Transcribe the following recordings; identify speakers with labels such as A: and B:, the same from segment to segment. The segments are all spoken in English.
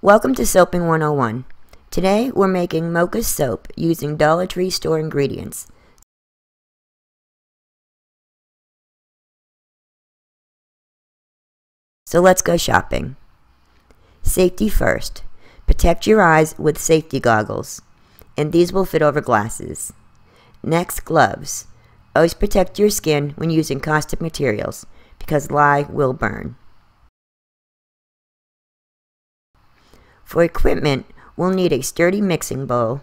A: Welcome to Soaping 101. Today we're making Mocha soap using Dollar Tree store ingredients. So let's go shopping. Safety first. Protect your eyes with safety goggles, and these will fit over glasses. Next, gloves. Always protect your skin when using caustic materials because lye will burn. For equipment, we'll need a sturdy mixing bowl.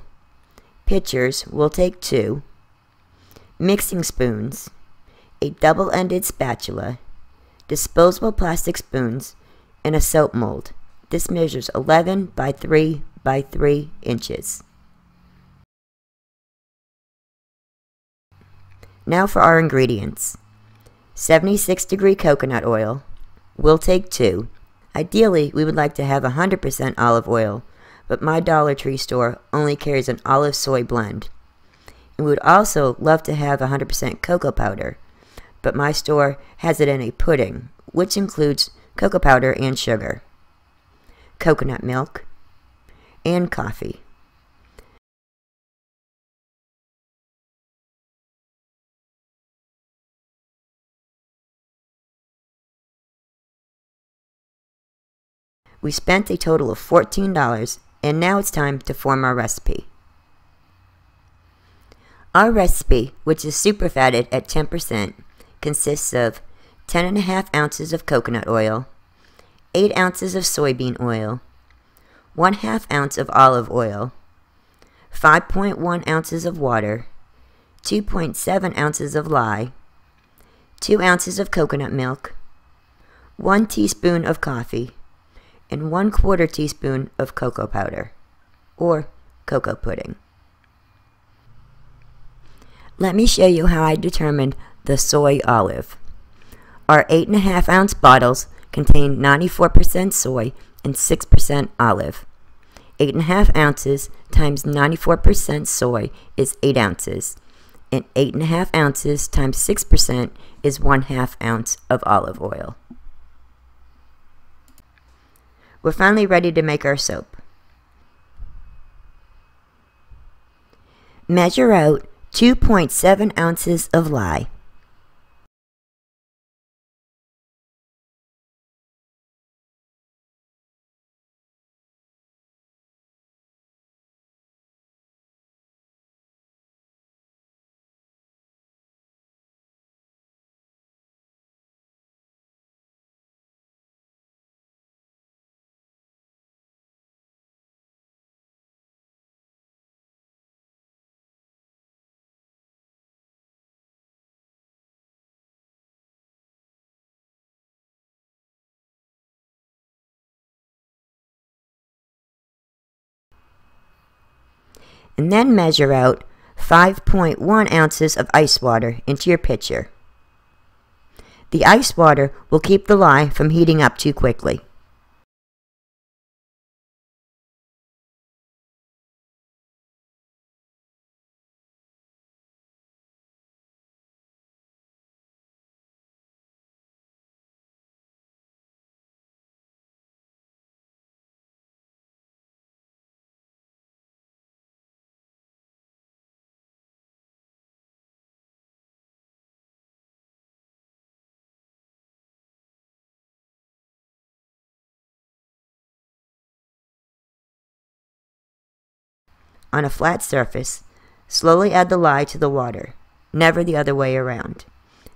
A: Pitchers, we'll take 2. Mixing spoons. A double-ended spatula. Disposable plastic spoons. And a soap mold. This measures 11 by 3 by 3 inches. Now for our ingredients. 76-degree coconut oil. We'll take 2. Ideally, we would like to have 100% olive oil, but my Dollar Tree store only carries an olive soy blend. And we would also love to have 100% cocoa powder, but my store has it in a pudding, which includes cocoa powder and sugar, coconut milk, and coffee. We spent a total of $14, and now it's time to form our recipe. Our recipe, which is super fatted at 10%, consists of 10.5 ounces of coconut oil, 8 ounces of soybean oil, 1/2 ounce of olive oil, 5.1 ounces of water, 2.7 ounces of lye, 2 ounces of coconut milk, 1 teaspoon of coffee, and 1/4 teaspoon of cocoa powder, or cocoa pudding. Let me show you how I determined the soy olive. Our 8.5 ounce bottles contain 94% soy and 6% olive. 8.5 ounces times 94% soy is 8 ounces, and 8.5 ounces times 6% is 1/2 ounce of olive oil. We're finally ready to make our soap. Measure out 2.7 ounces of lye. And then measure out 5.1 ounces of ice water into your pitcher. The ice water will keep the lye from heating up too quickly. On a flat surface, slowly add the lye to the water, never the other way around,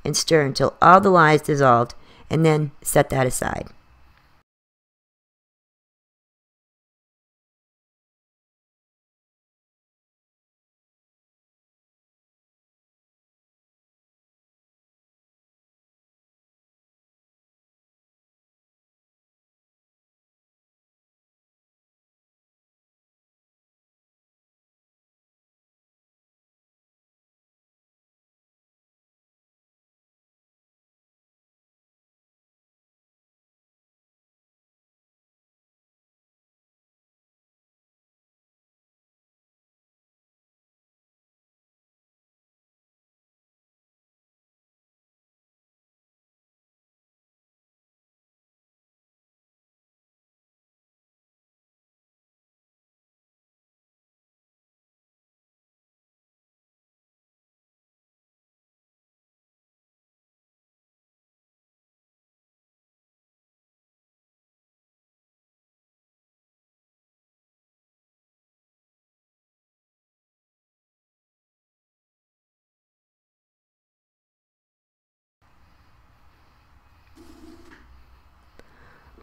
A: and stir until all the lye is dissolved, and then set that aside.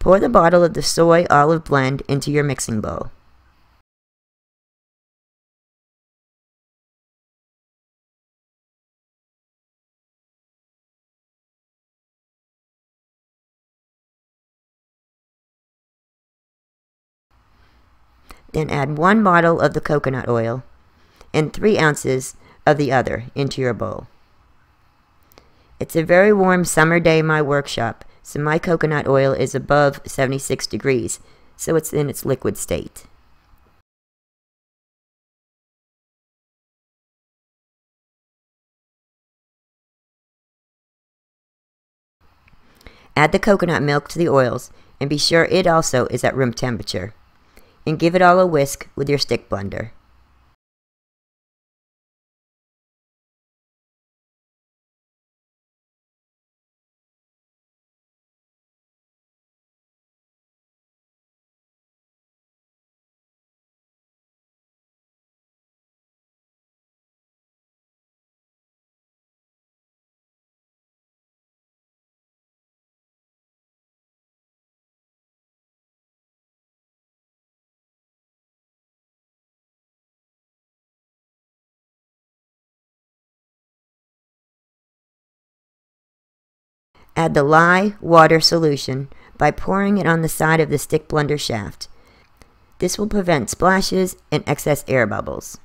A: Pour the bottle of the soy olive blend into your mixing bowl. Then add 1 bottle of the coconut oil and 3 ounces of the other into your bowl. It's a very warm summer day in my workshop, so my coconut oil is above 76 degrees, so it's in its liquid state. Add the coconut milk to the oils and be sure it also is at room temperature. And give it all a whisk with your stick blender. Add the lye water solution by pouring it on the side of the stick blender shaft. This will prevent splashes and excess air bubbles.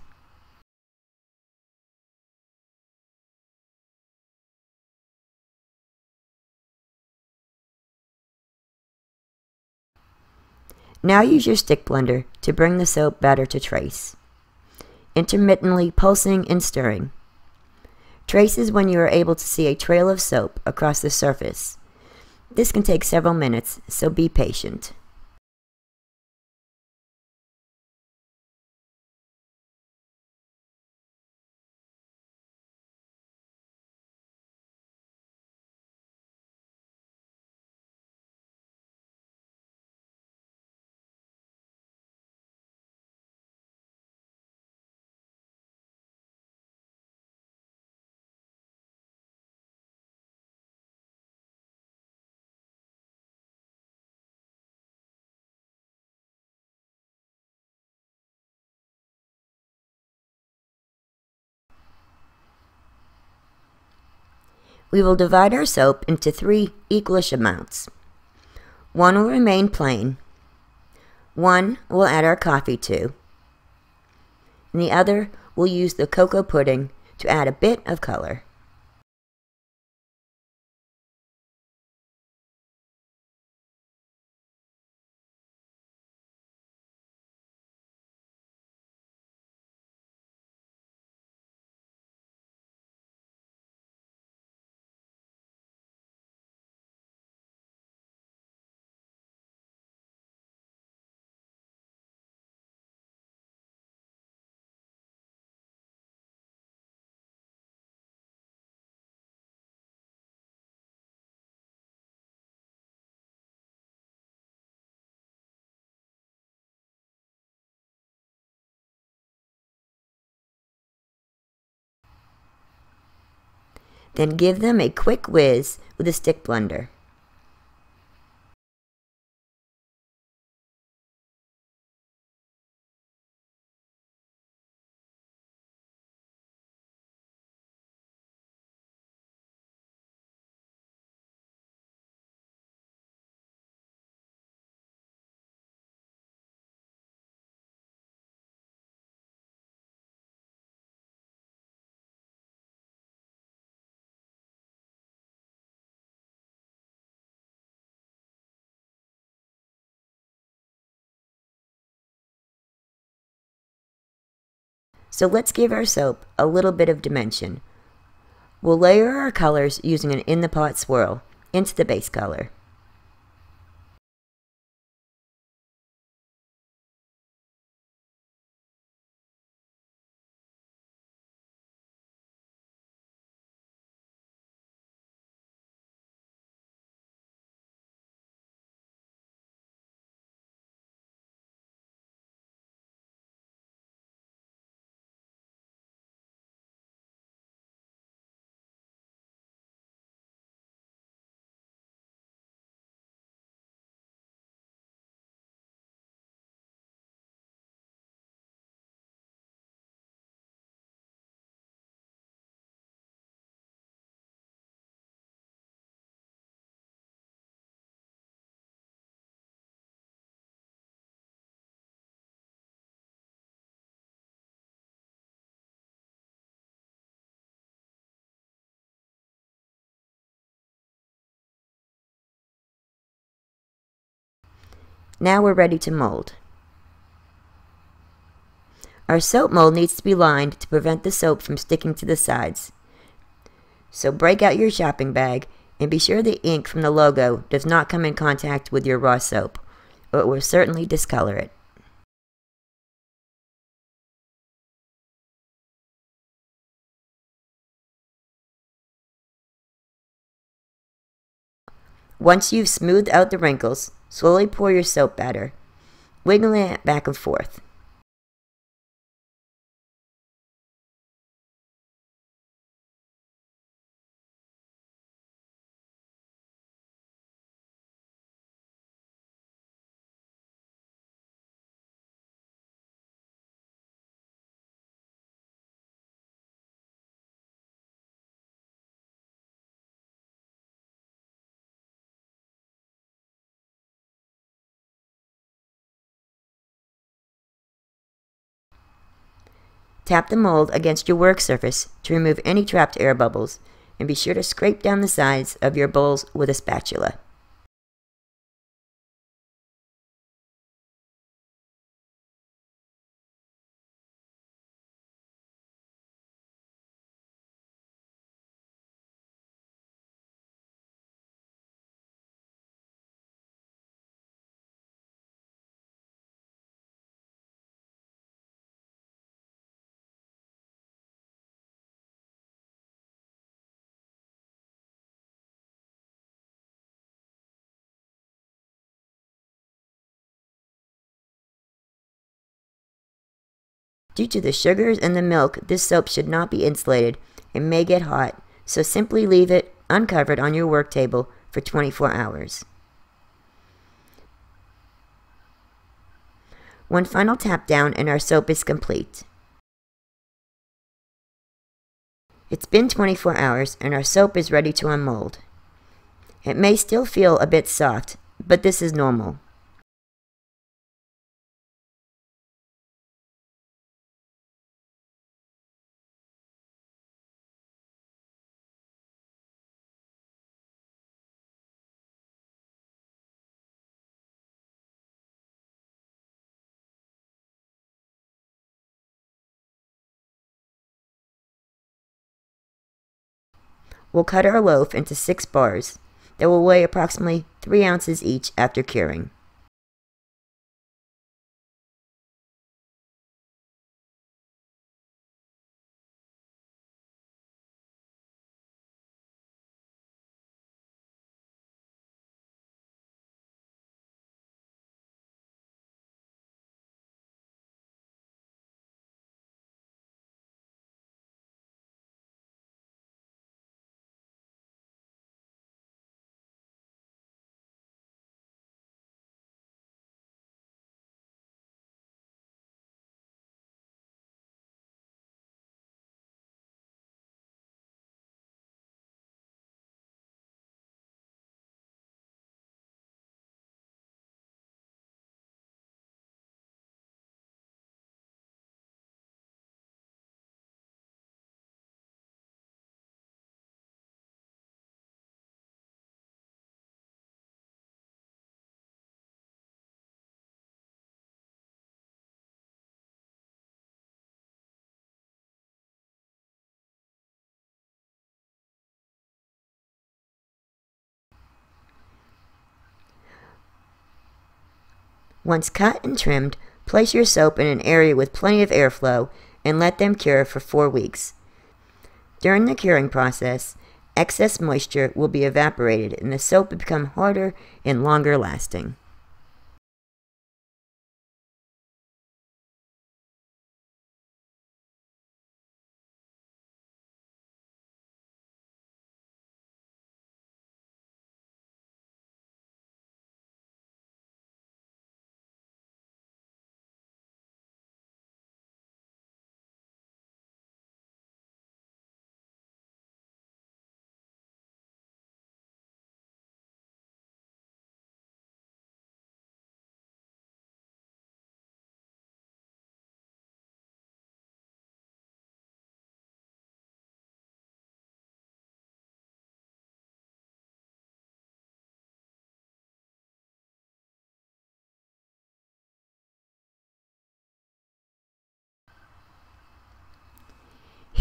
A: Now use your stick blender to bring the soap batter to trace, intermittently pulsing and stirring. Trace is when you are able to see a trail of soap across the surface. This can take several minutes, so be patient. We will divide our soap into 3 equalish amounts. 1 will remain plain, 1 we'll add our coffee to, and the other we'll use the cocoa pudding to add a bit of color. Then give them a quick whiz with a stick blender. So let's give our soap a little bit of dimension. We'll layer our colors using an in-the-pot swirl into the base color. Now we're ready to mold. Our soap mold needs to be lined to prevent the soap from sticking to the sides. So break out your shopping bag and be sure the ink from the logo does not come in contact with your raw soap, or it will certainly discolor it. Once you've smoothed out the wrinkles, slowly pour your soap batter, wiggling it back and forth. Tap the mold against your work surface to remove any trapped air bubbles, and be sure to scrape down the sides of your bowls with a spatula. Due to the sugars in the milk, this soap should not be insulated and may get hot, so simply leave it uncovered on your work table for 24 hours. One final tap down and our soap is complete. It's been 24 hours and our soap is ready to unmold. It may still feel a bit soft, but this is normal. We'll cut our loaf into 6 bars that will weigh approximately 3 ounces each after curing. Once cut and trimmed, place your soap in an area with plenty of airflow and let them cure for 4 weeks. During the curing process, excess moisture will be evaporated and the soap will become harder and longer lasting.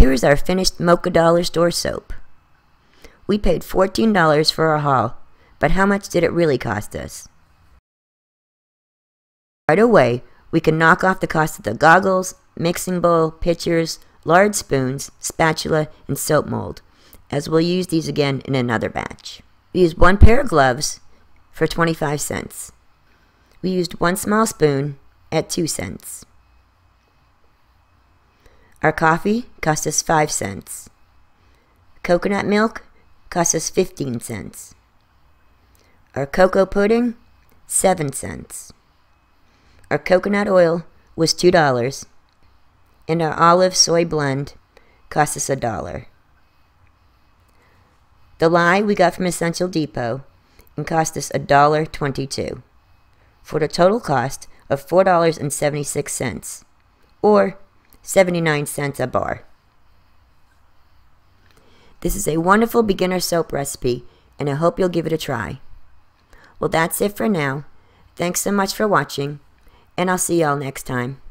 A: Here is our finished Mocha dollar store soap. We paid $14 for our haul, but how much did it really cost us? Right away, we can knock off the cost of the goggles, mixing bowl, pitchers, large spoons, spatula, and soap mold, as we'll use these again in another batch. We used 1 pair of gloves for 25 cents. We used 1 small spoon at 2 cents. Our coffee cost us 5 cents. Coconut milk cost us 15 cents. Our cocoa pudding, 7 cents. Our coconut oil was $2, and our olive soy blend cost us $1. The lye we got from Essential Depot and cost us $1.22, for the total cost of $4.76, or 79 cents a bar. This is a wonderful beginner soap recipe, and I hope you'll give it a try. Well, that's it for now. Thanks so much for watching, and I'll see y'all next time.